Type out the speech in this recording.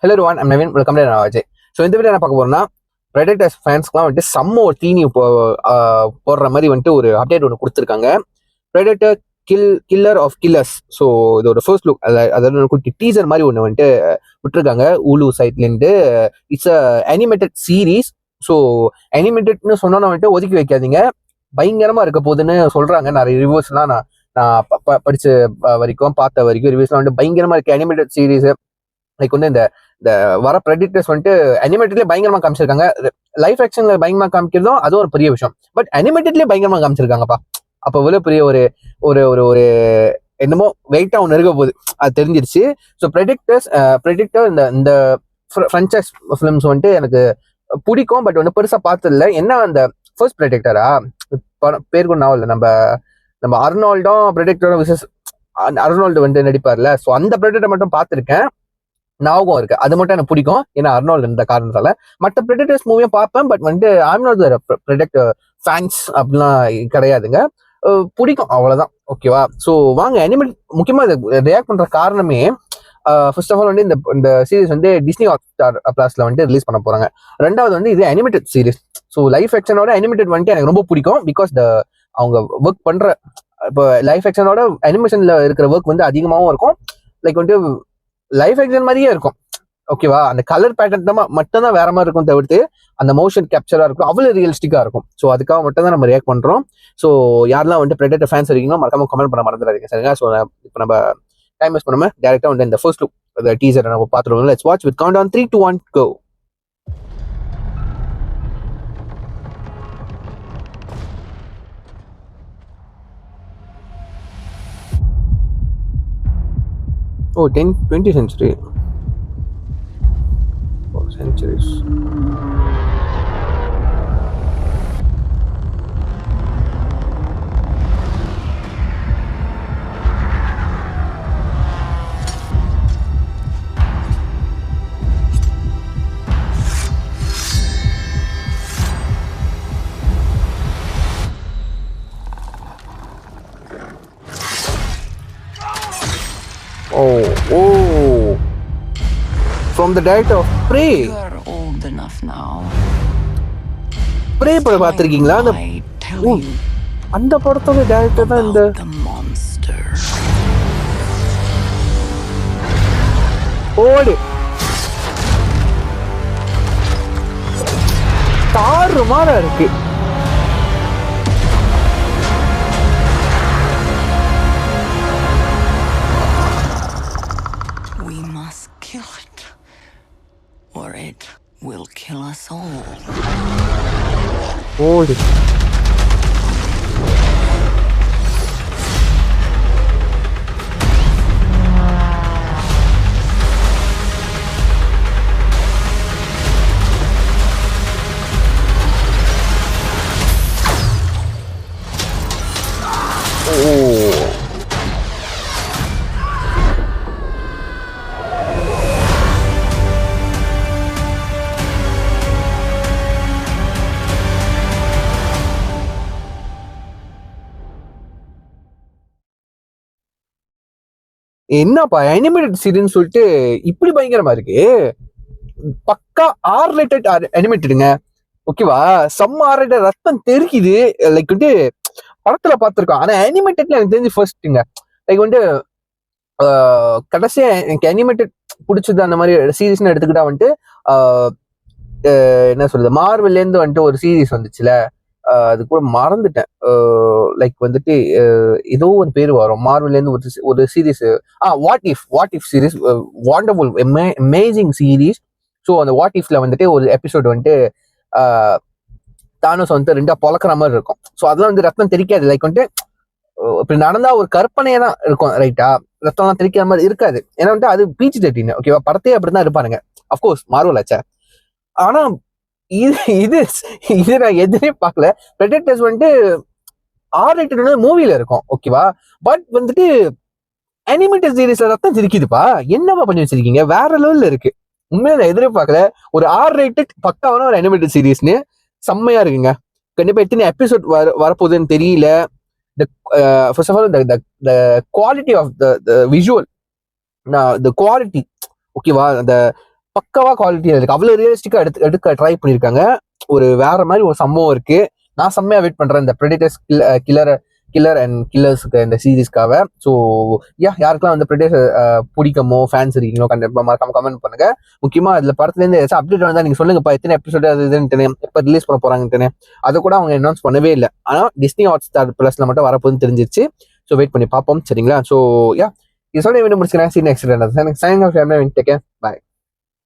Hello one I'm Naveen, welcome to Ajay. So இந்த video என்ன பார்க்க போறோம்னா, ப்ரெடேட்டர்ஸ் ஃபேன்ஸ்க்குலாம் வந்துட்டு செம்ம ஒரு தீனி போடுற மாதிரி வந்துட்டு ஒரு அப்டேட் ஒன்று கொடுத்துருக்காங்க. Predator killer of killers. So இது ஒரு ஃபர்ஸ்ட் லுக், அதாவது குட்டி டீசர் மாதிரி ஒன்று வந்துட்டு விட்டுருக்காங்க ஊலு சைட்லேருந்து. It's a animated series. So அனிமேட்டட்னு சொன்னோன்னா வந்துட்டு ஒதுக்கி வைக்காதீங்க, பயங்கரமாக இருக்க போகுதுன்னு சொல்கிறாங்க. நிறைய ரிவ்யூஸ்லாம் நான் படித்த வரைக்கும் பார்த்த வரைக்கும் ரிவ்யூஸ்லாம் வந்துட்டு பயங்கரமாக இருக்குது அனிமேட்டட் சீரீஸ். லைக் வந்து இந்த வர ப்ரெடிக்டர்ஸ் வந்துட்டு அனிமேட்டட்லேயே பயங்கரமா காமிச்சிருக்காங்க. லைஃப் ஆக்ஷன்ல பயங்கரமா காமிக்கிறதும் அது ஒரு பெரிய விஷயம். பட் அனிமேட்டட்லேயே பயங்கரமா காமிச்சிருக்காங்கப்பா. அப்போ இவ்வளவு பெரிய ஒரு ஒரு ஒரு ஒரு என்னமோ வெயிட்டா ஒன்று இருக்க போகுது, அது தெரிஞ்சிருச்சு. ஸோ ப்ரெடிக்டர் இந்த ஃப்ரான்ச்சைஸ் ஃபிலிம்ஸ் வந்துட்டு எனக்கு பிடிக்கும். பட் வந்து பெருசா பார்த்ததில்ல. என்ன அந்த ஃபர்ஸ்ட் ப்ரெடிக்டரா பேர் கூட நாவல், நம்ம அர்னால்டும் ப்ரெடிக்டரும் விசஸ் அர்னால்டு வந்து நடிப்பார்ல, ஸோ அந்த ப்ரெடிக்டர் மட்டும் பார்த்துருக்கேன், ஞாபகம் இருக்கு. அது மட்டும் எனக்கு பிடிக்கும், ஏன்னா அர்னால்டு இந்த காரணத்தால. மற்ற ப்ரெடிக்டர்ஸ் மூவியும் பார்ப்பேன், பட் வந்து I'm not the predictor fans அப்படிலாம் கிடையாதுங்க. பிடிக்கும், அவ்வளவுதான். ஓகேவா? ஸோ வாங்க அனிமேட் முக்கியமா இதை ரியாக்ட் பண்ற காரணமே, ஃபர்ஸ்ட் ஆஃப் ஆல் வந்து இந்த சீரிஸ் வந்து டிஸ்னி ஹாட்ஸ்டார் பிளஸ்ல வந்து ரிலீஸ் பண்ண போறாங்க. ரெண்டாவது வந்து இது அனிமேட்டட் சீரிஸ். ஸோ லைஃப் ஆக்ஷனோட அனிமேட்டட் வந்துட்டு எனக்கு ரொம்ப பிடிக்கும். பிகாஸ் அவங்க ஒர்க் பண்ற இப்போ லைஃப் ஆக்ஷனோட அனிமேஷன்ல இருக்கிற ஒர்க் வந்து அதிகமாகவும் இருக்கும். லைக் வந்துட்டு லைஃப் ஆக்ஷன் மாதிரியே இருக்கும். ஓகேவா? அந்த கலர் பேட்டர்ன் தான் மட்டும் தான் வேற மாதிரி இருக்கும், தவிர்த்து அந்த மோஷன் கேப்சரா இருக்கும், அவ்வளவு ரியலிஸ்டிக்கா இருக்கும். ஸோ அதுக்காக மட்டும் தான் நம்ம ரியாக்ட் பண்றோம். ஸோ யாரெல்லாம் வந்து ப்ரெடேட்டர் ஃபேன்ஸ் இருக்கீங்களோ மறக்காம கமெண்ட் பண்ண மறந்துடாதீங்க, சரிங்களா? ஸோ இப்போ நம்ம டைம் வேஸ்ட் பண்ணாம டேரக்டா வந்து இந்த ஃபர்ஸ்ட் லுக் டீசர் நம்ம பார்த்துருவோம். Let's watch with count on 3, 2, 1 go. Oh, 20th century. Oh, centuries. Oh, from the director of Prey. You are old enough now. Prey படம் பார்த்திருக்கீங்களா? அந்த படத்தோட டைரக்டர் தான் இந்த monster. ஓடு தாறுமாறா இருக்கு. Or it will kill us all. ஓடு என்னப்பா அனிமேட்டட் சீரிஸ் சொல்லிட்டு இப்படி பயங்கரமா இருக்கு. பக்கா ஆர் ரேட்டட் அனிமேட்டடுங்க. ஓகேவா? செம்ம ஆர் ரேட்டட், ரத்தம் தெரிக்குது. லைக் வந்து படத்துல பார்த்துருக்கோம், ஆனா அனிமேட்டட்ல எனக்கு தெரிஞ்சு ஃபர்ஸ்ட்டுங்க. லைக் வந்து கடைசியா எனக்கு அனிமேட்டட் பிடிச்சது அந்த மாதிரி சீரீஸ்னு எடுத்துக்கிட்டா வந்துட்டு என்ன சொல்றது, மார்வெல்ல இருந்து வந்துட்டு ஒரு சீரீஸ் வந்துச்சுல, அது கூட மறந்துட்டேன். லைக் வந்துட்டு ஏதோ ஒரு பேர் வரும், மார்வெல்ல இருந்து ஒரு series. What if series, wonderful amazing series. So அந்த வாட் இஃப்ல வந்துட்டு ஒரு எபிசோட் வந்துட்டு தானோஸ் வந்து ரெண்டா பொழக்கிற மாதிரி இருக்கும். ஸோ அதெல்லாம் வந்து ரத்தம் தெரிக்காது. லைக் வந்துட்டு இப்படி நடந்தா ஒரு கற்பனையே தான் இருக்கும், ரைட்டா? ரத்தம்லாம் தெரிக்கிற மாதிரி இருக்காது. ஏன்னா வந்துட்டு அது PG-13, ஓகேவா? படத்தையே அப்படிதான் இருப்பானுங்க. அஃப்கோர்ஸ் மார்வல் ஆச்சா. ஆனா இது நான் எதுவுமே பார்க்கல. ப்ரெடேட்டர்ஸ் வந்துட்டு ஆர் ரேட்டட் மூவில இருக்கும், ஓகேவா? பட் வந்துட்டு அனிமேட்டட் சீரீஸ்ல ரத்தம் தெரிக்குதுப்பா. என்னவா பண்ணி வச்சிருக்கீங்க? வேற லெவல்ல இருக்கு. உண்மையில நான் எதிர்பார்க்கல ஒரு ஆர் ரேட்டட் பக்காவான ஒரு அனிமேட்டட் சீரீஸ்னு. செம்மையா இருக்குங்க. கண்டிப்பா எத்தனை எபிசோட் வரப்போகுதுன்னு தெரியல. First of all the quality of the visual, the quality, ஓகேவா? அந்த பக்கவா குவாலிட்டியா இருக்கு. அவ்வளவு ரியலிஸ்டிக்கா எடுக்க ட்ரை பண்ணிருக்காங்க. ஒரு வேற மாதிரி ஒரு சம்பவம் இருக்கு. நான் செம்மையா வெயிட் பண்றேன் இந்த பிரெடிட்டர்ஸ் கில்லர் அண்ட் கில்லர்ஸ்க்கு இந்த சீரீஸ்க்காக. ஸோ யாருக்கெல்லாம் வந்து பிரெடிட்டர் பிடிக்குமோ ஃபேன்ஸ் இருக்கீங்களோ கண்டிப்பா மறக்காம கமெண்ட் பண்ணுங்க. முக்கியமா இதுல படத்துல இருந்து ஏதாச்சும் அப்டேட் வந்தா நீங்க சொல்லுங்கப்பா, எத்தனை எபிசோட் அது இதுன்னு எப்ப ரிலீஸ் பண்ண போறாங்கன்னு. அதை கூட அவங்க அனௌன்ஸ் பண்ணவே இல்லை. ஆனா டிஸ்னி ஹாட்ஸ்டார் பிளஸ்ல மட்டும் வரப்போகுதுன்னு தெரிஞ்சிருச்சு. ஸோ வெயிட் பண்ணி பார்ப்போம். சரிங்களா? ஸோ இதோட வீடியோ முடிச்சுக்கிறேன். சீ நெக்ஸ்ட்.